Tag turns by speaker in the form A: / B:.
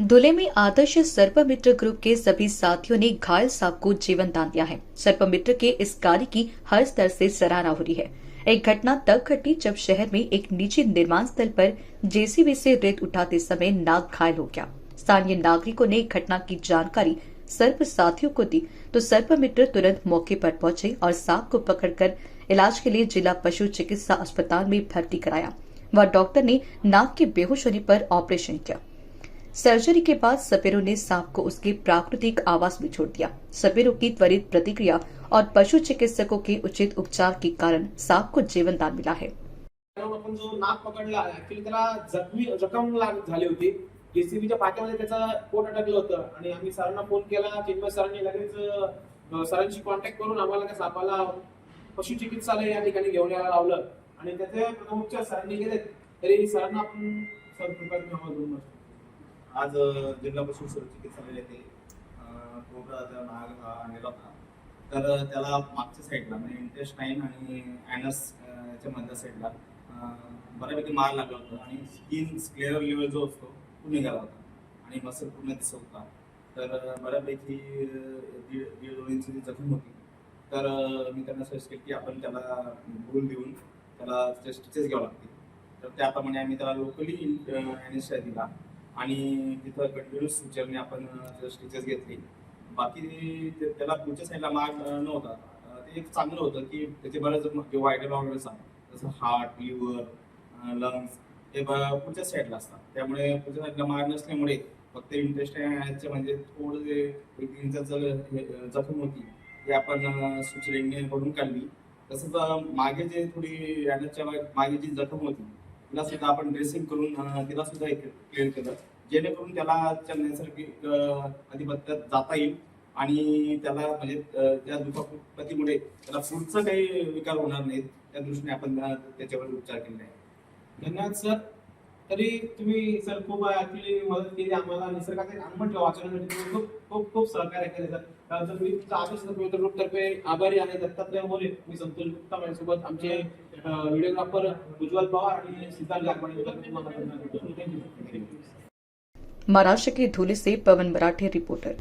A: धुले में आदर्श सर्पमित्र ग्रुप के सभी साथियों ने घायल सांप को जीवन दान दिया है। सर्पमित्र के इस कार्य की हर स्तर से सराहना हो रही है। एक घटना तब घटी जब शहर में एक निजी निर्माण स्थल पर जेसीबी से रेत उठाते समय नाग घायल हो गया। स्थानीय नागरिकों ने घटना की जानकारी सर्प साथियों को दी तो सर्पमित्र तुरंत मौके पर पहुंचे और सांप को पकड़कर इलाज के लिए जिला पशु चिकित्सा अस्पताल में भर्ती कराया। वह डॉक्टर ने नाग के बेहोश होने पर ऑपरेशन किया। सर्जरी के बाद सपेरों ने सांप को उसके प्राकृतिक आवास में छोड़ दिया। सपेरों की त्वरित प्रतिक्रिया और पशु चिकित्सकों के उचित उपचार के कारण सांप को जीवन दान मिला है।
B: आपण जो नाग पकडला ऍक्च्युली त्याला जखम झाली होती। जेसीबीच्या पाट्यामध्ये त्याचं पोट अटकलं होतं आणि आम्ही सरांना फोन केला। चिन्मय सरांनी लगेच सरांशी कॉन्टॅक्ट करून आम्हाला त्या सापाला पशु चिकित्सालय या ठिकाणी घेऊन यायला लावलं आणि त्याचे प्रथमोपचार सरांनी केले। तरी सरांना आपण सर कृपया आम्हाला
C: आज जिल्हा पशु चिकित्सालय येथे कोबराचा नाग हा आणलेला होता। तर त्याला मागच्या साईडला म्हणजे इंटेस्टाईन आणि ॲनस च्या मधल्या साईडला बऱ्यापैकी मार लागला होता आणि स्किन स्क्लेअर लेवल जो असतो तो निघाला होता आणि मसल पूर्ण दिसत होता। तर बऱ्यापैकी दीड 2 इंची जखम होती। तर मी त्यांना सजेस्ट केलं की आपण त्याला भूल देऊन त्याला स्टिचेस घ्यावं लागतील। तर त्याप्रमाणे आम्ही त्याला लोकली ॲनेस्थेशिया दिला आणि तिथं कंटिन्यूस सुचरने आपण स्टिचेस घेतली। बाकी त्याला पुढच्या साईडला माग नव्हता। ते एक चांगलं होतं की त्याचे बरेच जे वायटल ऑर्गन्स आहेत जसं हार्ट, लिव्हर, लंग्स हे पुढच्या साईडला असतात। त्यामुळे पुढच्या साईडला माग नसल्यामुळे फक्त इंटेस्टाईनचे म्हणजे थोडं जे जखम होती ती आपण सुचरेने करून काढली। तसंच मागे जे थोडी ॲनसच्या मागे जी जखम होती तिला सुद्धा आपण ड्रेसिंग करून तिला सुद्धा क्लिअर केलं, जेणेकरून त्याला नैसर्गिक अधिपत्यात जाता येईल आणि त्याला म्हणजे त्या दुखापतीमुळे त्याला पुढचं काही विकार होणार नाहीत त्या दृष्टीने आपण त्याच्यावर उपचार केले आहे।
B: धन्यवाद सर। तरी तुम्ही सर खूप ऍक्च्युली मदत केली आम्हाला। निसर्गाचा एक अनमोल ठेवा वाचवण्यासाठी तुम्ही खूप खूप खूप सहकार्य केले सर। तर मी तुमचा आदर्श पवित्र ग्रुप तर्फे आभारी आहे। दत्तात्रय मोरे, मी संतोष गुप्ता, माझ्यासोबत आमचे व्हिडिओग्राफर उज्ज्वल पवार आणि सिद्धार्थ गागवाणी।
A: महाराष्ट्र के धुले से पवन मराठे रिपोर्टर।